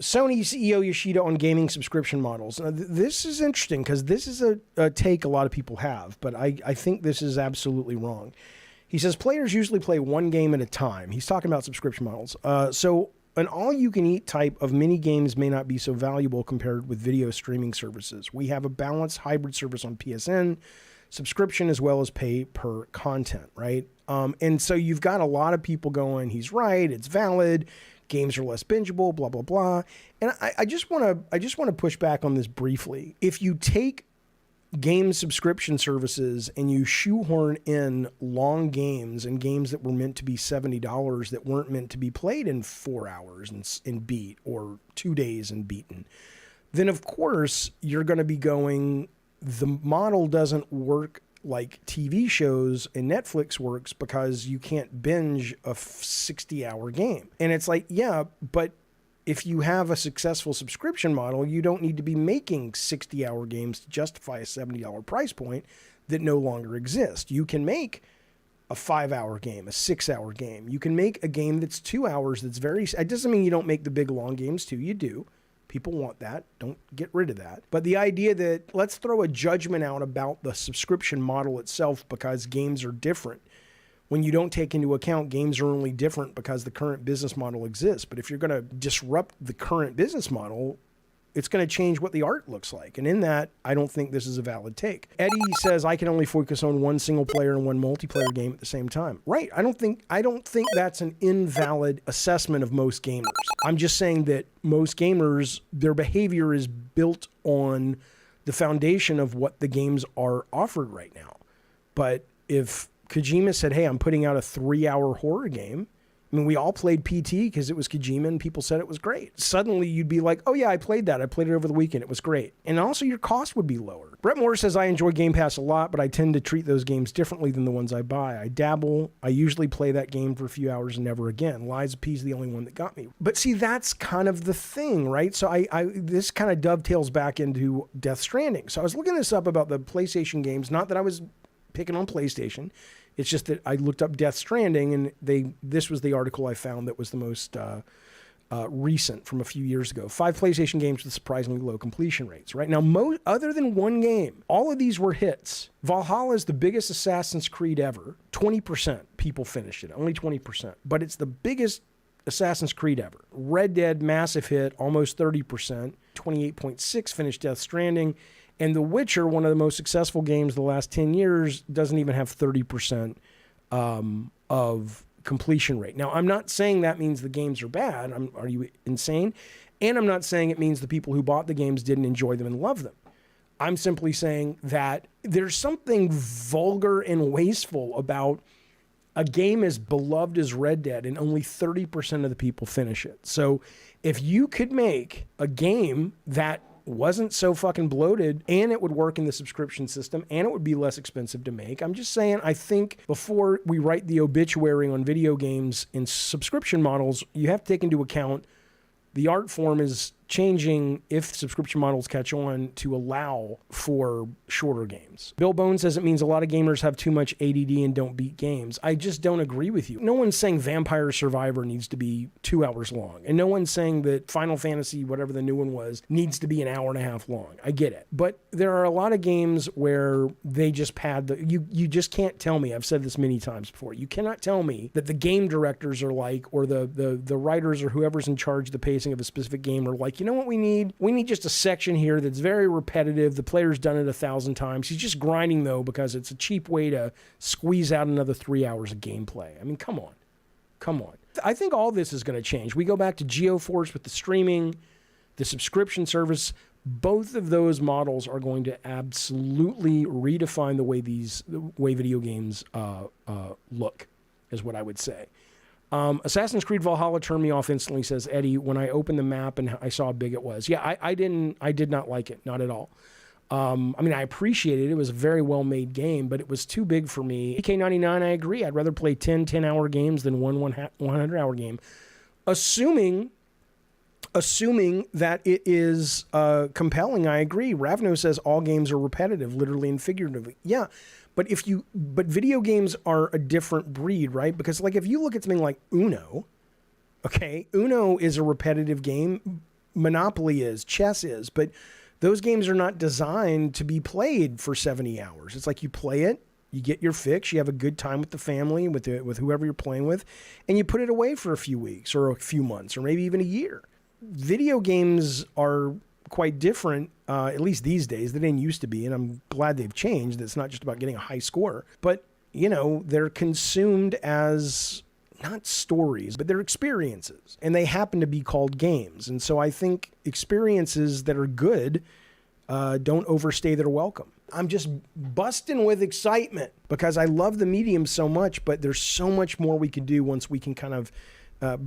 Sony CEO Yoshida on gaming subscription models. This is interesting because this is a take a lot of people have, but I think this is absolutely wrong. He says players usually play one game at a time. He's talking about subscription models. So an all-you-can-eat type of mini games may not be so valuable compared with video streaming services. We have a balanced hybrid service on PSN, subscription as well as pay per content, right? And so you've got a lot of people going, he's right, it's valid, games are less bingeable, blah, blah, blah. And I just want to push back on this briefly. If you take game subscription services and you shoehorn in long games and games that were meant to be $70 that weren't meant to be played in 4 hours and beat or 2 days and beaten, then of course you're going to be going, the model doesn't work like TV shows and Netflix works because you can't binge a 60-hour game. And it's like, yeah, but if you have a successful subscription model, you don't need to be making 60-hour games to justify a $70 price point that no longer exists. You can make a 5-hour game, a 6-hour game. You can make a game that's 2 hours that's very... It doesn't mean you don't make the big long games too. You do. People want that. Don't get rid of that. But the idea that let's throw a judgment out about the subscription model itself because games are different, when you don't take into account games are only different because the current business model exists. But if you're going to disrupt the current business model, it's going to change what the art looks like. And in that, I don't think this is a valid take. Eddie says, I can only focus on one single player and one multiplayer game at the same time. Right. I don't think that's an invalid assessment of most gamers. I'm just saying that most gamers, their behavior is built on the foundation of what the games are offered right now. But if Kojima said, hey, I'm putting out a 3-hour horror game, I mean, we all played PT because it was Kojima and people said it was great. Suddenly you'd be like, oh yeah, I played that. I played it over the weekend. It was great. And also your cost would be lower. Brett Moore says, I enjoy Game Pass a lot, but I tend to treat those games differently than the ones I buy. I dabble. I usually play that game for a few hours and never again. Lies of P is the only one that got me. But see, that's kind of the thing, right? So this kind of dovetails back into Death Stranding. So I was looking this up about the PlayStation games, not that I was picking on PlayStation. It's just that I looked up Death Stranding, and this was the article I found that was the most recent from a few years ago. 5 PlayStation games with surprisingly low completion rates. Right now, other than one game, all of these were hits. Valhalla is the biggest Assassin's Creed ever. 20% people finished it, only 20%. But it's the biggest Assassin's Creed ever. Red Dead, massive hit, almost 30%. 28.6 finished Death Stranding. And The Witcher, one of the most successful games of the last 10 years, doesn't even have 30% of completion rate. Now, I'm not saying that means the games are bad. Are you insane? And I'm not saying it means the people who bought the games didn't enjoy them and love them. I'm simply saying that there's something vulgar and wasteful about a game as beloved as Red Dead and only 30% of the people finish it. So if you could make a game that wasn't so fucking bloated and it would work in the subscription system and it would be less expensive to make. I'm just saying, I think before we write the obituary on video games in subscription models, you have to take into account the art form is changing if subscription models catch on to allow for shorter games. Bill Bone says it means a lot of gamers have too much ADD and don't beat games. I just don't agree with you. No one's saying Vampire Survivor needs to be 2 hours long. And no one's saying that Final Fantasy, whatever the new one was, needs to be an hour and a half long. I get it. But there are a lot of games where they just pad the... You just can't tell me, I've said this many times before, you cannot tell me that the game directors are like, or the writers or whoever's in charge of the pacing of a specific game are like, you know what we need? We need just a section here that's very repetitive. The player's done it 1,000 times. He's just grinding, though, because it's a cheap way to squeeze out another 3 hours of gameplay. I mean, come on. Come on. I think all this is going to change. We go back to GeoForce with the streaming, the subscription service. Both of those models are going to absolutely redefine the way video games look, is what I would say. Assassin's Creed Valhalla turned me off instantly, says Eddie, when I opened the map and I saw how big it was. Yeah, I did not like it, not at all. I mean, I appreciate it. It was a very well-made game, but it was too big for me. AK99, I agree. I'd rather play 10-hour games than one 100-hour game. Assuming that it is compelling, I agree. Ravno says all games are repetitive, literally and figuratively. Yeah, but video games are a different breed, right? Because like if you look at something like Uno, okay, Uno is a repetitive game, Monopoly is, chess is, but those games are not designed to be played for 70 hours. It's like you play it, you get your fix, you have a good time with the family, with whoever you're playing with, and you put it away for a few weeks or a few months or maybe even a year. Video games are quite different, at least these days. They didn't used to be, and I'm glad they've changed. It's not just about getting a high score, but, you know, they're consumed as not stories, but they're experiences, and they happen to be called games. And so I think experiences that are good don't overstay their welcome. I'm just busting with excitement because I love the medium so much, but there's so much more we can do once we can kind of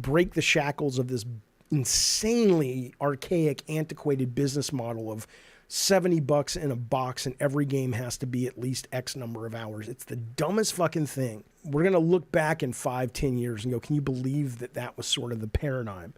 break the shackles of this insanely archaic, antiquated business model of $70 in a box and every game has to be at least X number of hours. It's the dumbest fucking thing. We're going to look back in 5-10 years and go, can you believe that was sort of the paradigm?